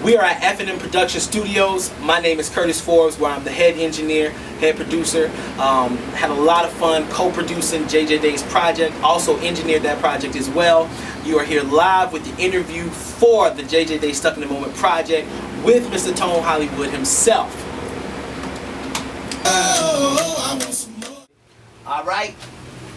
We are at F&M Production Studios. My name is Curtis Forbes, where I'm the head engineer, head producer. Had a lot of fun co-producing JJ Dae's project, also engineered that project as well. You are here live with the interview for the JJ Dae Stuck in the Moment project with Mr. Tone Hollywood himself. All right.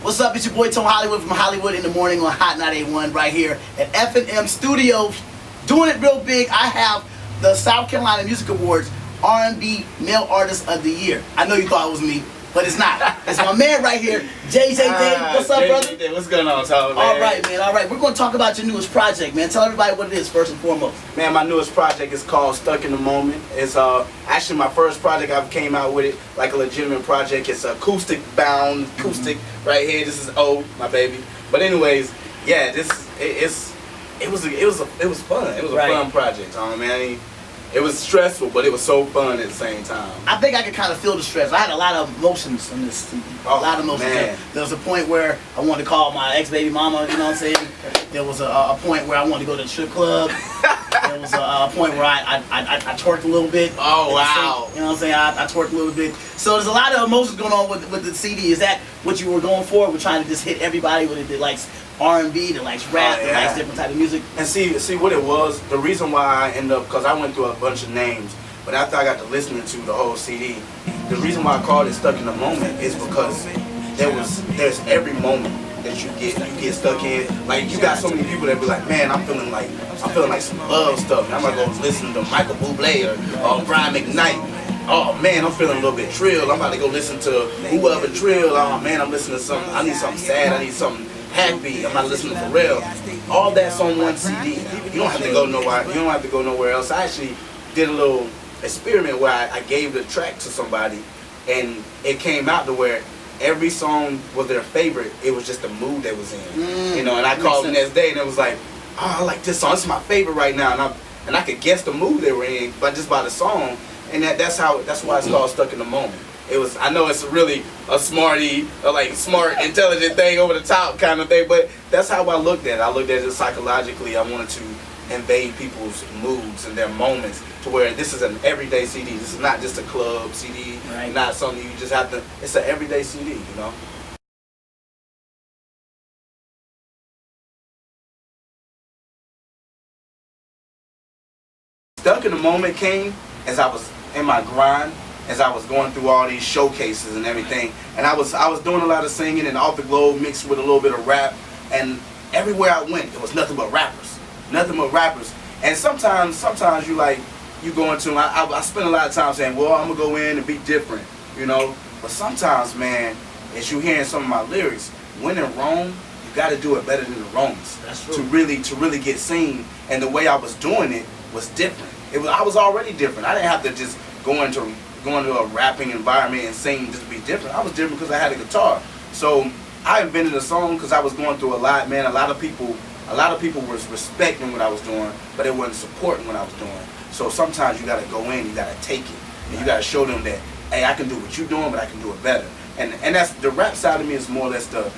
What's up? It's your boy Tone Hollywood from Hollywood in the Morning on Hot 981 right here at F&M Studios. Doing it real big. I have the South Carolina Music Awards R&B Male Artist of the Year. I know you thought it was me, but it's not. It's my man right here, JJ Dae. What's up, brother? JJ Dae, what's going on, Tone, man? All right, man. All right. We're going to talk about your newest project, man. Tell everybody what it is first and foremost. Man, my newest project is called Stuck in the Moment. It's actually my first project. I've came out with it like a legitimate project. It's acoustic bound, acoustic right here. This is O, my baby. But anyways, yeah, it was fun. It was a fun project, man. It was stressful, but it was so fun at the same time. I think I could kind of feel the stress. I had a lot of emotions on this CD. A lot of emotions. Man. There was a point where I wanted to call my ex-baby mama, you know what I'm saying? There was a point where I wanted to go to the strip club. There was a point where I twerked a little bit. Oh, wow. You know what I'm saying? I twerked a little bit. So there's a lot of emotions going on with the CD. Is that what you were going for? We're trying to just hit everybody with it that likes R&B, that likes rap, that likes different type of music. And see what it was, the reason why I ended up, because I went through a bunch of names, but after I got to listening to the whole CD, the reason why I called it Stuck in the Moment is because there's every moment that you get stuck in. Like, you got so many people that be like, man, I'm feeling like some love stuff. And I'm gonna go listen to Michael Bublé or Brian McKnight. Oh man, I'm feeling a little bit trill. I'm about to go listen to whoever trill. Oh man, I'm listening to something. I need something sad. I need something happy. I'm not listening to Pharrell. All that's on one CD. You don't have to go nowhere. You don't have to go nowhere else. I actually did a little experiment where I gave the track to somebody, and it came out to where every song was their favorite. It was just the mood they was in, you know. And I called the next day, and it was like, oh, I like this song. This is my favorite right now, and I could guess the mood they were in, but just by the song. And that's why it's called Stuck in the Moment. It was, I know it's really a smarty, like smart, intelligent thing, over the top kind of thing, but that's how I looked at it. I looked at it psychologically. I wanted to invade people's moods and their moments to where this is an everyday CD. This is not just a club CD, right. Not something you just have to, it's an everyday CD, you know? Stuck in the Moment came as I was in my grind, as I was going through all these showcases and everything, and I was doing a lot of singing and off the globe mixed with a little bit of rap, and everywhere I went there was nothing but rappers, and sometimes you go into, I spend a lot of time saying, well, I'm gonna go in and be different, you know, but sometimes, man, as you hearing some of my lyrics, when in Rome, you got to do it better than the Romans. That's true. to really get seen, and the way I was doing it was different. I was already different. I didn't have to just go into a rapping environment and sing just to be different. I was different because I had a guitar. So I invented a song because I was going through a lot, man. A lot of people was respecting what I was doing, but they wasn't supporting what I was doing. So sometimes you gotta go in, you gotta take it, and you gotta show them that, hey, I can do what you're doing, but I can do it better. And that's the rap side of me is more or less the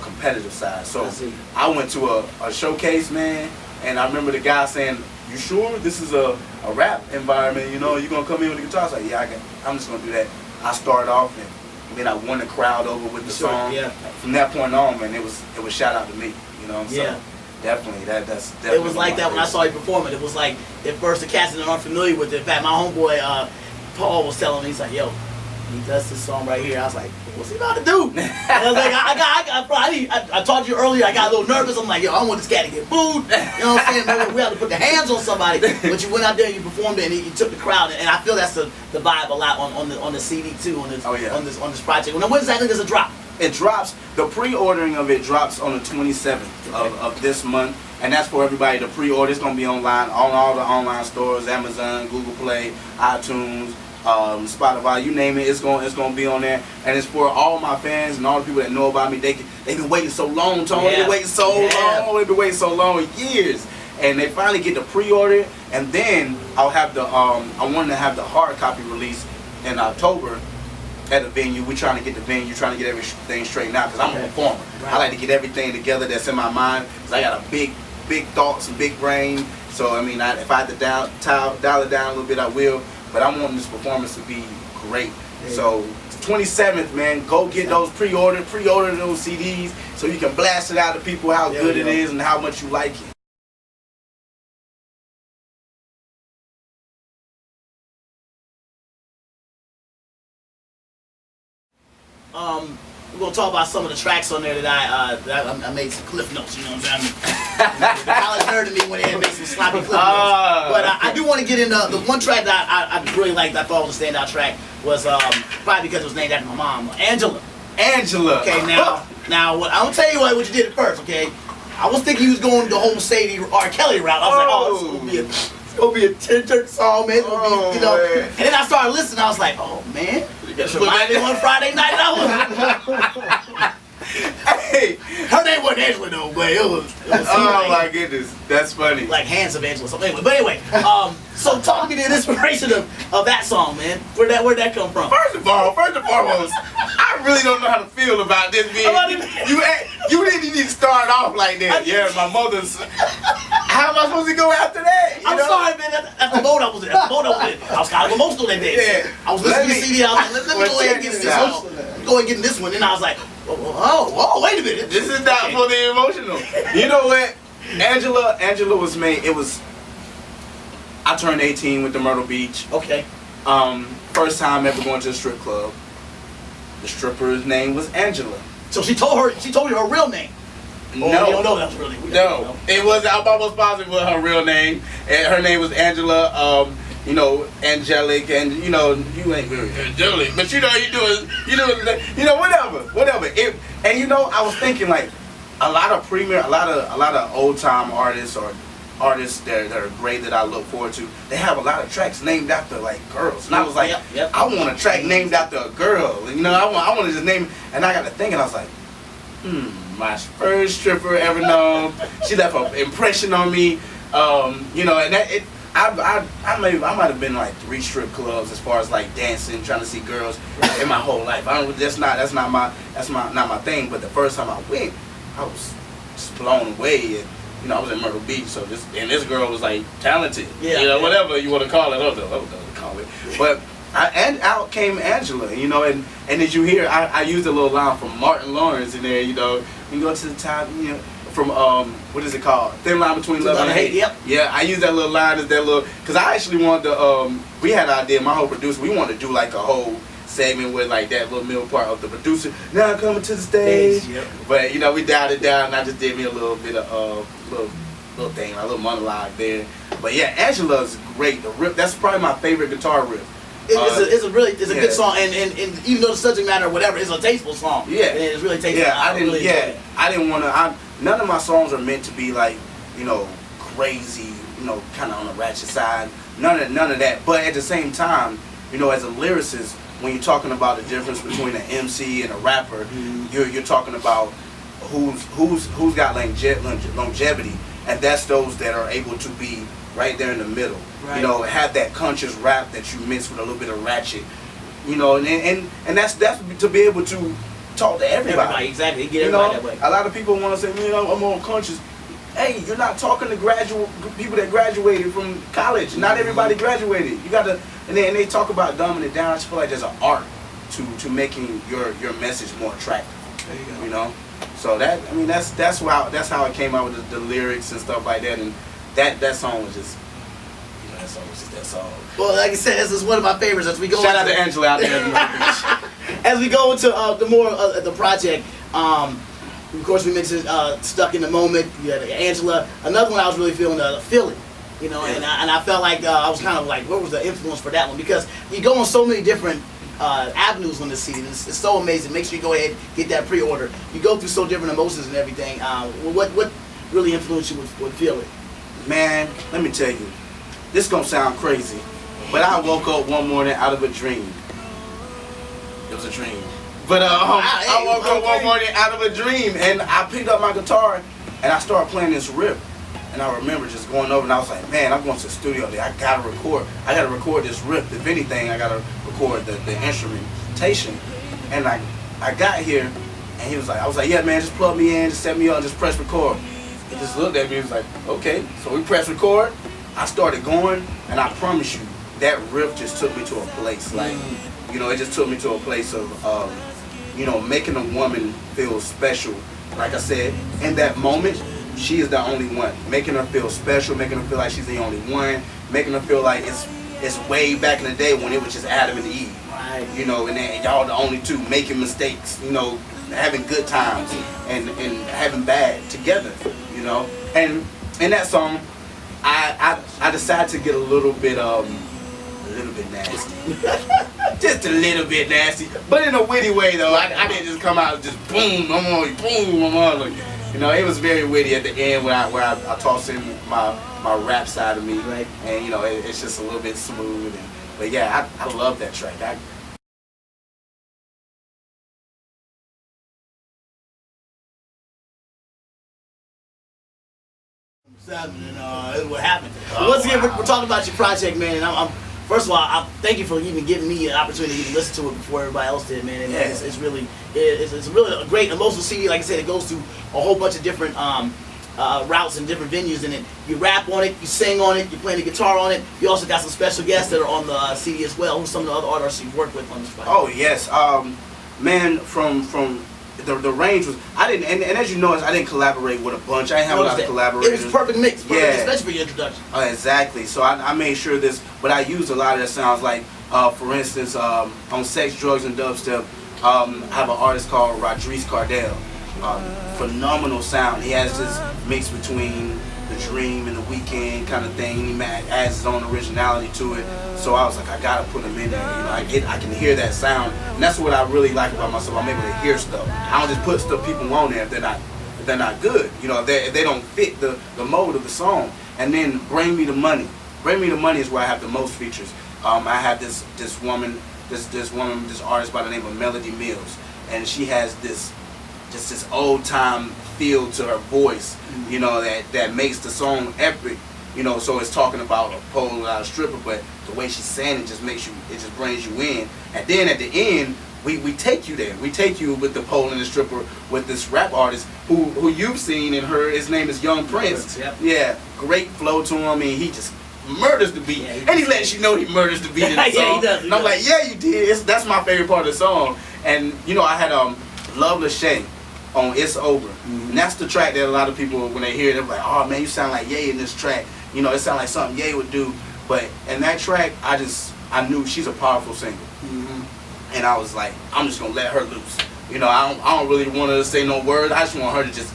competitive side. So I went to a showcase, man, and I remember the guy saying, you sure this is a rap environment, you know, you're going to come in with the guitar? I was like, yeah, I'm just going to do that. I started off, and then I won the crowd over with the song. Yeah. From that point on, man, it was shout out to me, you know. Yeah. So definitely, that's definitely. It was like that when I saw you performing. It was like, at first the cats that aren't familiar with it. In fact, my homeboy, Paul was telling me, he's like, yo, he does this song right here. I was like, what's he about to do? And I was like, I talked to you earlier, I got a little nervous. I'm like, yo, I don't want this cat to get booed. You know what I'm saying? Man, we have to put the hands on somebody. But you went out there, you performed it, and you took the crowd. And I feel that's the vibe a lot on the CD too, on this project. When exactly does it drop? It drops, the pre-ordering of it drops on the 27th of this month. And that's for everybody to pre-order. It's going to be online, on all the online stores, Amazon, Google Play, iTunes, Spotify, you name it, it's gonna be on there, and it's for all my fans and all the people that know about me. They've been waiting so long, Tone. They've been waiting so long. They've been waiting so long, years, and they finally get the pre-order. And then I'll have the I wanted to have the hard copy release in October at a venue. We're trying to get the venue, trying to get everything straightened out because I'm a performer. Right. I like to get everything together that's in my mind because I got a big thoughts and big brain. So I mean, if I had to dial it down a little bit, I will. But I want this performance to be great. So 27th, man, go get those pre-order those CDs so you can blast it out to people how good it is and how much you like it. We're gonna talk about some of the tracks on there that I made some cliff notes. You know what I'm saying? The college nerd in me went in and made some sloppy cliff notes. But I do want to get into the one track that I really liked. I thought was a standout track was probably because it was named after my mom, Angela. Angela. Okay, now what, I'm gonna tell you what you did at first. Okay, I was thinking you was going the whole Sadie R. Kelly route. I was like, oh, it's gonna be a church song, man. It's gonna be, you know. Man. And then I started listening. I was like, oh man. This reminded me one Friday night Hey, her name wasn't Angela though, but it was oh my goodness, that's funny. Like Hands of Angela. So anyway, so talk to me the inspiration of that song, man. Where'd that come from? First and foremost, I really don't know how to feel about this being. You didn't even start off like that. Yeah, my mother's. How am I supposed to go after that? I'm sorry, man. That's the mode I was in. I was kind of emotional that day. Yeah. I was listening to the CD. I was like, let me go ahead and get this one. Go and get this one. And I was like, oh, wait a minute. This is not for the emotional. You know what? Angela was made. It was. I turned 18 with the Myrtle Beach. Okay. First time ever going to a strip club. The stripper's name was Angela. So she told you her real name. No, you don't know that was really. No, it was. I'm almost positive with her real name. And her name was Angela. You know, angelic, and you know, you ain't very angelic, but you know, whatever. And you know, I was thinking like a lot of old time artists or artists that are great that I look forward to. They have a lot of tracks named after like girls, and I was like, I want a track named after a girl. You know, I want to just name it. And I got to thinking, I was like, my first stripper ever known. She left an impression on me. You know, and that I might have been like 3 strip clubs as far as like dancing, trying to see girls in my whole life. That's not my thing. But the first time I went, I was just blown away. And, you know, I was in Myrtle Beach, so this girl was like talented. Yeah, you know, whatever you want to call it. I don't know what to call it. But out came Angela, you know, and as you hear, I used a little line from Martin Lawrence in there, you know, you go to the top, you know, from what is it called? Thin Line Between Love and Hate. Yep. Yeah, I used that little line as that little, because I actually wanted to, we had an idea, my whole producer, we wanted to do like a whole segment with like that little middle part of the producer, now I'm coming to the stage. Yep. But you know, we dialed it down and I just did me a little bit of little thing, a little monologue there. But yeah, Angela's great. The riff, that's probably my favorite guitar riff. It's a good song, and even though the subject matter or whatever, it's a tasteful song. Yeah, and it's really tasteful. Yeah, I didn't want to. None of my songs are meant to be like, you know, crazy, you know, kind of on the ratchet side. None of that. But at the same time, you know, as a lyricist, when you're talking about the difference between an MC and a rapper, you're talking about who's got longevity, and that's those that are able to be right there in the middle. Right. You know, have that conscious rap that you mix with a little bit of ratchet. You know, and that's to be able to talk to everybody. Exactly. Get everybody that way. A lot of people want to say, you know, I'm more conscious. Hey, you're not talking to people that graduated from college. Not everybody graduated. You gotta, and they talk about dumbing it down. I just feel like there's an art to making your message more attractive. There you go. You know, so that's how it came out with the lyrics and stuff like that, and that song was just. That song. Well, like I said, this is one of my favorites. As we go, shout out to Angela out there. As we go into the more the project, of course we mentioned "Stuck in the Moment." You had Angela. Another one I was really feeling Feeling. You know, and I felt like I was kind of like, what was the influence for that one? Because you go on so many different avenues on this CD. It's so amazing. Make sure you go ahead and get that pre-order. You go through so different emotions and everything. What really influenced you with Feeling? Man, let me tell you. This gonna sound crazy, but I woke up one morning out of a dream. It was a dream. But I woke up one morning out of a dream, and I picked up my guitar, and I started playing this riff. And I remember just going over, and I was like, man, I'm going to the studio today. I gotta record this riff. If anything, I gotta record the instrumentation. And I got here, and I was like, yeah, man, just plug me in, just set me up, just press record. he just looked at me and was like, okay. So we pressed record. I started going, and I promise you, that riff just took me to a place. Like, you know, it just took me to a place of, you know, making a woman feel special. Like I said, in that moment, she is the only one. Making her feel special, making her feel like she's the only one, making her feel like it's way back in the day when it was just Adam and Eve. Right. You know, and then y'all the only two making mistakes, you know, having good times and having bad together, you know. And in that song, I decided to get a little bit nasty. Just a little bit nasty, but in a witty way though. I didn't just come out and just boom, I'm on you, boom, I'm on you. You know, it was very witty at the end where I tossed in my rap side of me, right? And you know, it's just a little bit smooth. But yeah, I love that track. And what happened. Once again, we're talking about your project, man. And first of all, I thank you for even giving me an opportunity to listen to it before everybody else did, man. And yeah. It's really a great emotional CD. Like I said, it goes through a whole bunch of different routes and different venues in it. You rap on it, you sing on it, you play the guitar on it. You also got some special guests that are on the CD as well. Who's some of the other artists you've worked with on this project? Oh yes, man, from the range was, I didn't, and as you notice, I didn't collaborate with a bunch. I didn't have a lot of collaborators. It was a perfect mix, especially for your introduction. Exactly. So I made sure this, but I used a lot of that sounds. Like for instance, on Sex, Drugs, and Dubstep, I have an artist called Rodrice Cardell. Phenomenal sound. He has this mix between the Dream and the Weekend kind of thing. He adds his own originality to it. So I was like, I gotta put him in there. You know, I can hear that sound, and that's what I really like about myself. I'm able to hear stuff. I don't just put stuff people on there if they're not good. You know, if they don't fit the mode of the song. And then Bring Me the Money. Bring Me the Money is where I have the most features. I have this artist by the name of Melody Mills, and she has this old time feel to her voice, you know, that makes the song epic, you know. So it's talking about a pole without a stripper, but the way she's saying it just brings you in. And then at the end, we take you there. We take you with the pole and the stripper with this rap artist who you've seen and heard. His name is Young Prince. Yep. Yeah, great flow to him. I mean, he just murders the beat, and he lets you know he murders the beat in the song. Yeah, he does. And I'm like, yeah, you did. That's my favorite part of the song. And you know, I had Love Lachey on It's Over. And that's the track that a lot of people, when they hear it, they're like, oh man, you sound like Ye in this track. You know, it sounds like something Ye would do. But in that track, I knew she's a powerful singer. And I was like, I'm just gonna let her loose. You know, I don't really want her to say no words. I just want her to just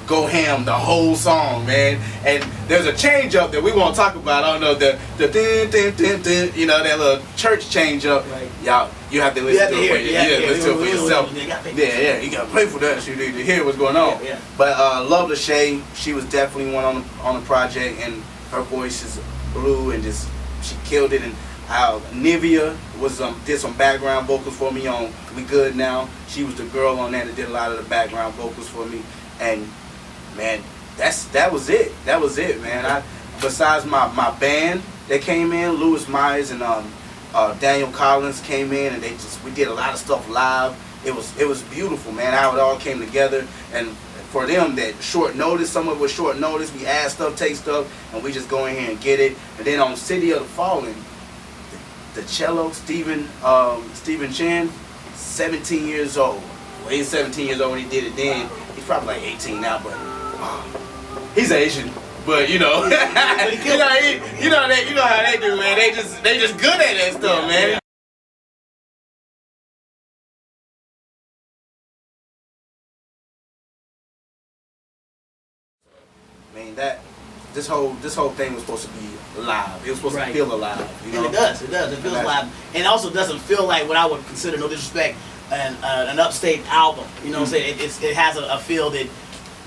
go ham the whole song, man. And there's a change up that we won't talk about. I don't know, the din, din, din, din, you know, that little church change up. Right. Y'all, you have to listen to it for yourself. Yeah, you gotta pay for that. So you need to hear what's going on. Yeah. But Love Lachey, she was definitely one on the project, and her voice is blue and just she killed it. And Nivea was did some background vocals for me on We Good Now. She was the girl on that did a lot of the background vocals for me. And man, that was it. That was it, man. Besides my band that came in, Louis Myers and Daniel Collins came in, and we did a lot of stuff live. It was beautiful, man. How it all came together, and for them, that short notice. Some of it was short notice. We add stuff, take stuff, and we just go in here and get it. And then on City of the Fallen, the cello, Stephen Chen, 17 years old. Well, he's 17 years old when he did it then. He's probably like 18 now, but he's Asian. But you know, you know how they do, man. They just good at that stuff, man. Yeah. I mean this whole thing was supposed to be live. It was supposed to feel alive. You know? And it does. It feels alive, and it also doesn't feel like what I would consider, no disrespect, an upstate album. You know what I'm saying? It has a feel that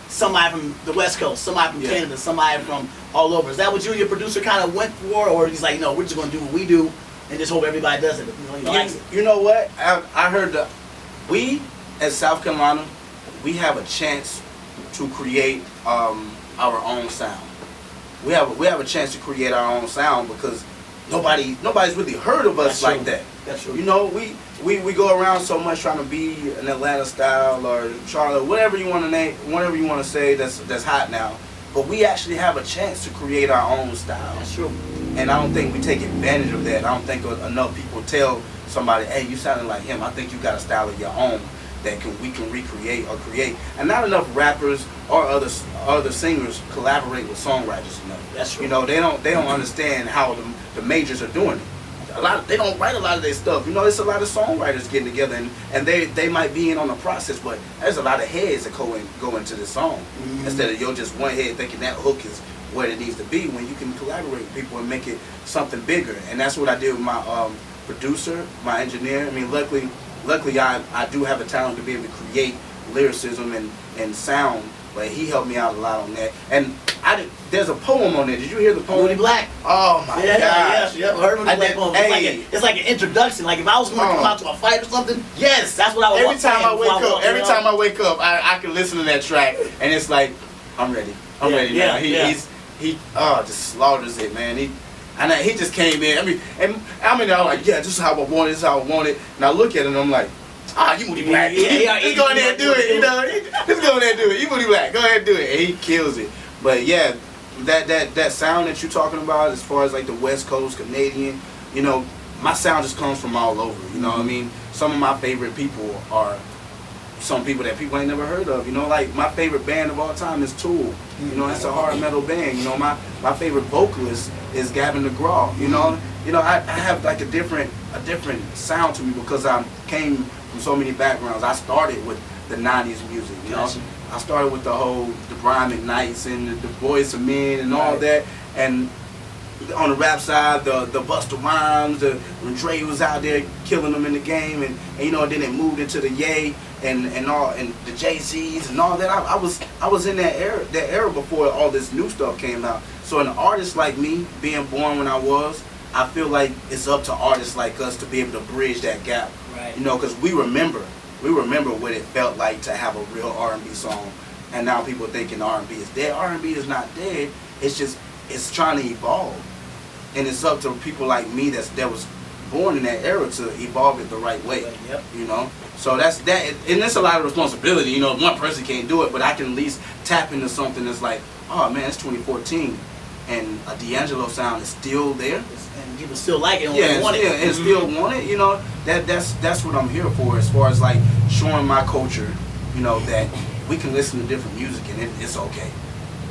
somebody from the West Coast, somebody from Canada, somebody from all over. Is that what you and your producer kind of went for, or he's like, no, we're just gonna do what we do and just hope everybody does it? You know what? I heard that we as South Carolina, we have a chance to create our own sound. We have a chance to create our own sound because nobody's really heard of us like that. That's true. You know, we go around so much trying to be an Atlanta style or Charlotte, whatever you want to name, whatever you want to say that's hot now. But we actually have a chance to create our own style. That's true. And I don't think we take advantage of that. I don't think enough people tell somebody, hey, you sounding like him. I think you got a style of your own that we can recreate or create. And not enough rappers or other singers collaborate with songwriters enough. That's true. You know, they don't understand how the majors are doing it. They don't write a lot of their stuff. You know, there's a lot of songwriters getting together and they might be in on the process, but there's a lot of heads that go into this song. Instead of just one head thinking that hook is what it needs to be, when you can collaborate with people and make it something bigger. And that's what I did with my producer, my engineer. I mean, luckily I do have a talent to be able to create lyricism and sound, but he helped me out a lot on that. And there's a poem on there. Did you hear the poem? Moody Black. Oh my gosh. Yeah. I heard Moody Black poem. It's like an introduction. Like if I was going to come out to a fight or something, yes, that's what I would. Every time I wake up, I can listen to that track, and it's like, I'm ready. I'm ready now. He just slaughters it, man. He just came in. I mean, I'm like, yeah, this is how I want it. This is how I want it. And I look at it, and I'm like, you Moody Black. Just go in there and do it. You know, just go in there and do it. You Moody Black. Go ahead and do it. And he kills it. But yeah, that sound that you're talking about, as far as like the West Coast Canadian, you know, my sound just comes from all over. You know what I mean? Some of my favorite people are some people that people ain't never heard of. You know, like my favorite band of all time is Tool. You know, that's a hard metal band. You know, my favorite vocalist is Gavin DeGraw. You know, I have like a different sound to me because I came from so many backgrounds. I started with the 90s music. You know, I started with the Brian McKnights and the Boyz II Men and all that. And on the rap side, the Busta Rhymes, when Dre was out there killing them in the game, and you know, then it moved into the Ye and the Jay-Z's and all that. I was in that era before all this new stuff came out. So an artist like me, being born when I was, I feel like it's up to artists like us to be able to bridge that gap. Right. You know, because we remember what it felt like to have a real R&B song, and now people are thinking R&B is dead. R&B is not dead. It's trying to evolve, and it's up to people like me that was born in that era to evolve it the right way. Yep. You know, so that's that, and that's a lot of responsibility. You know, one person can't do it, but I can at least tap into something that's like, oh man, it's 2014, and a D'Angelo sound is still there, and people still like it. And want it. And still want it. You know, that's what I'm here for, as far as like showing my culture. You know, that we can listen to different music and it's okay.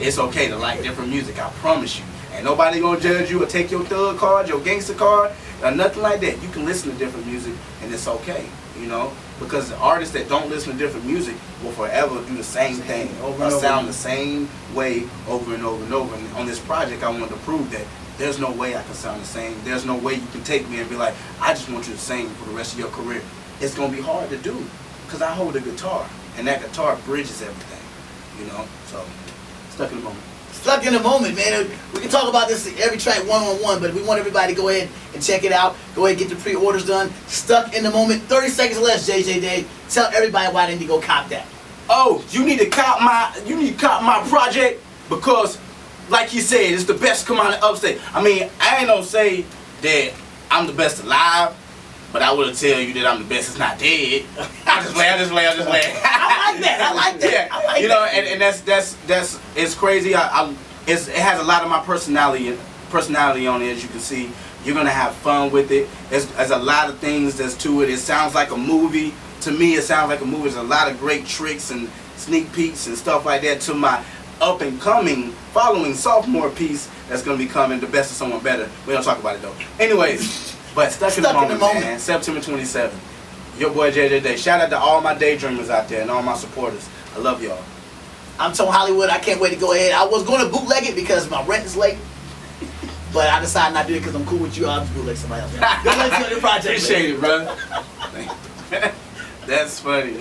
It's okay to like different music. I promise you. Ain't nobody gonna judge you or take your thug card, your gangster card, or nothing like that. You can listen to different music and it's okay. You know, because the artists that don't listen to different music will forever do the same thing or sound the same way over and over and over. And on this project, I wanted to prove that there's no way I can sound the same. There's no way you can take me and be like, I just want you to sing for the rest of your career. It's gonna be hard to do because I hold a guitar and that guitar bridges everything. You know, so stuck in the moment. Stuck in the moment, man. We can talk about this every track one-on-one, but we want everybody to go ahead and check it out. Go ahead and get the pre-orders done. Stuck in the moment. 30 seconds less, JJ Dae. Tell everybody why they need to go cop that. Oh, you need to cop my project because, like you said, it's the best come out of upstate. I mean, I ain't gonna say that I'm the best alive, but I will tell you that I'm the best. It's not dead. I just lay. I like that. Yeah, you know, and that's it's crazy. It has a lot of my personality on it, as you can see. You're gonna have fun with it. There's a lot of things that's to it. It sounds like a movie. To me, it sounds like a movie. There's a lot of great tricks and sneak peeks and stuff like that to my up and coming following sophomore piece that's gonna be coming, The Best of Someone Better. We don't talk about it though. Anyways, but stuck in the moment, man. September 27th. Your boy JJ Dae. Shout out to all my daydreamers out there and all my supporters. I love y'all. I'm Tone Hollywood. I can't wait to go ahead. I was going to bootleg it because my rent is late, but I decided not to do it because I'm cool with you. I'll just bootleg somebody else. Good luck to your project. Appreciate it, bro. That's funny.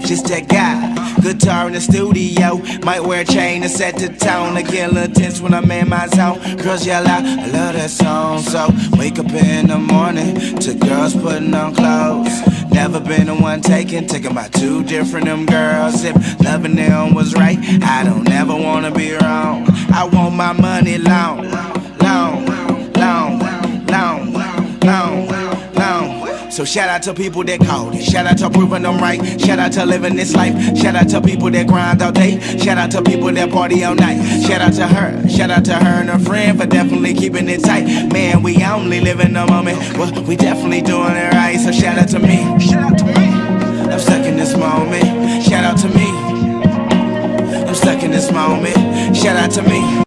Just that guy, guitar in the studio. Might wear a chain to set the tone. I get a little tense when I'm in my zone. Girls yell out, I love that song. So wake up in the morning to girls putting on clothes. Never been the one taken about two different them girls. If loving them was right, I don't ever wanna be wrong. I want my money long, long, long, long, long, long. So shout out to people that called it. Shout out to proving them right. Shout out to living this life. Shout out to people that grind all day. Shout out to people that party all night. Shout out to her. Shout out to her and her friend for definitely keeping it tight. Man, we only live in the moment, but we definitely doing it right. So shout out to me. Shout out to me. I'm stuck in this moment. Shout out to me. I'm stuck in this moment. Shout out to me.